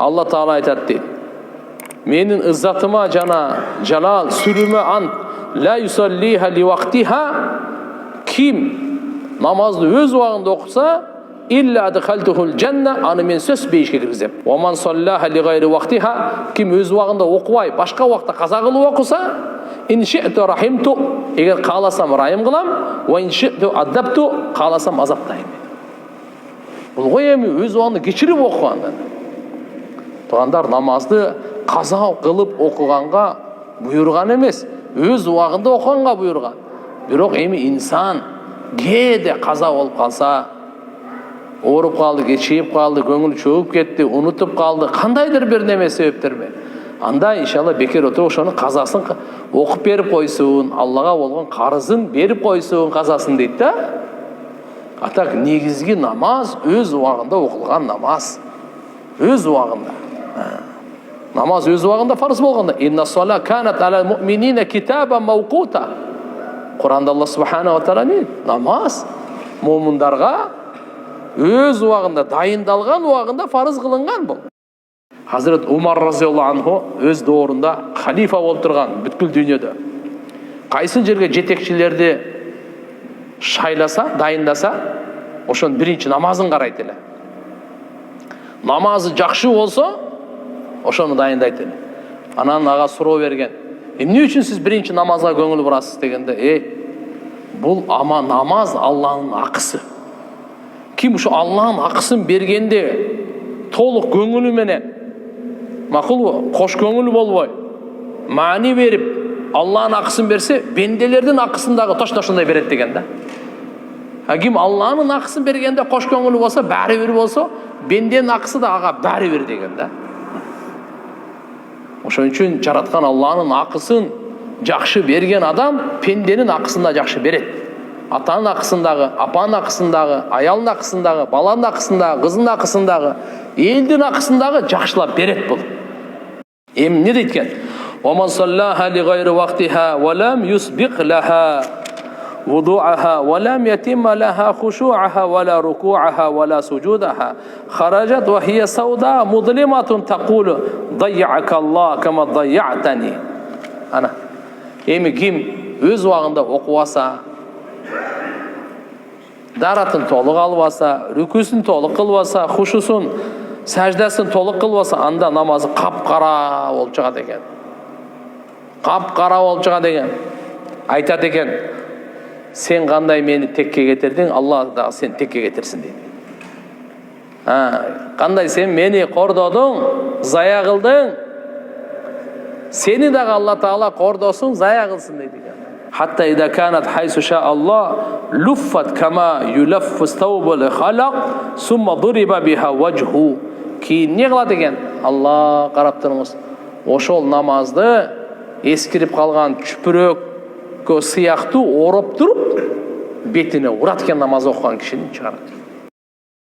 Алла Таала айтат дейт. Менин ыззатыма жана жалал сүрүмө ант ла юсаллиха ли вақтиха, ким намазды өз убагында окуса илля адхалтухул жанна, аны мен сөз бейишке киргизем. Ва ман саллаха ли гайри вақтиха, ким өз убагында окубай башка убакта каза кылып окуса инши'ту рахимту, эгер кааласам райым кылам, ва инши'ту адабту, кааласам азаптайм. Бул ғой эми өз убагында кечирип окуганда. Тугандар, намазды каза кылып окуганга буйруган эмес, өз убагында окуганга буйруган. Бирок эми инсан кээде каза болуп калса, ооруп калды, кечирип калды, көңүл чөгүп кетти, унутуп калды, кандайдыр бир неме себептерби, анда иншалла бекер отуруп ошонун казасын окуп берип койсун, Аллага болгон карызын берип койсун, казасын дейт да. Атак негизги намаз өз убагында окулган намаз. Өз убагында. Намаз өз убагында фарз болгондо. Инна сала канат алал муъминина китабан мавкута. Куранда Алла субхана ва таала намаз муъминдарга өз убагында дайындалган убагында фарыз кылынган бул. Хазрат Умар разияллаху анху өз доорунда халифа болуп турган бүткүл дүйнөдө. Кайсы жерге жетекчилерди шайласа, дайындаса, ошонун биринчи намазын карайт эле. Намазы жакшы болсо, ошону дайындайт эле. Анан ага суроо берген. Эмне үчүн сиз биринчи намазга көңүл бурасыз дегенде, бул ама намаз Алланын акысы. Ким ушу Алланын акысын бергенде толук көңүлү менен, макулбу, кош көңүл болбой, маани берип, Алланын акысын берсе, бенделердин акысын дагы точно ошондой берет деген да. Ким Алланын акысын бергенде кош көңүл болсо, баары бир болсо, бенденин акысы да ага баары бир деген да. Ошон үчүн жараткан Алланын акысын жакшы берген адам пенденин акысын да жакшы берет. Атанын акысындагы, апанын акысындагы, аялдын акысындагы, баланын акысындагы, кыздын акысындагы, элдин акысындагы жакшылап берет бул. Эми эмне дейт экен? ومن صلاها لغير وقتها ولم يسبق لها وضوعها ولم يتم لها خشوعها ولا ركوعها ولا سجودها خرجت وهي سوداء مظلمة تقول ضيعك الله كما ضيعتني. أنا эми ким өз убагында окубаса, даратын толук албаса, рүкүсүн толук кылбаса, хушусун, саждасын толук кылбаса, анда намазы капкара болуп чыгат экен. Капкара болуп чыгат экен. Айтат экен, сен кандай мени текке кетирдиң, Алла да сен текке кетирсин дейт. Кандай сен мени кордодуң, зая кылдың, сени дагы Алла Таала кордосун, зая кылсын дейт экен. Hatta idha kanat haythu sha Allah luffat kama yulaffu thawbul khalaq summa duriba biha wajhu. Ki ne kılat eken? Allah qarap turunuz. Ошол намазды эскирип калган чүпүрөккө сыяктуу ороп туруп бетине урат экен намаз окуган кишини чыгарат.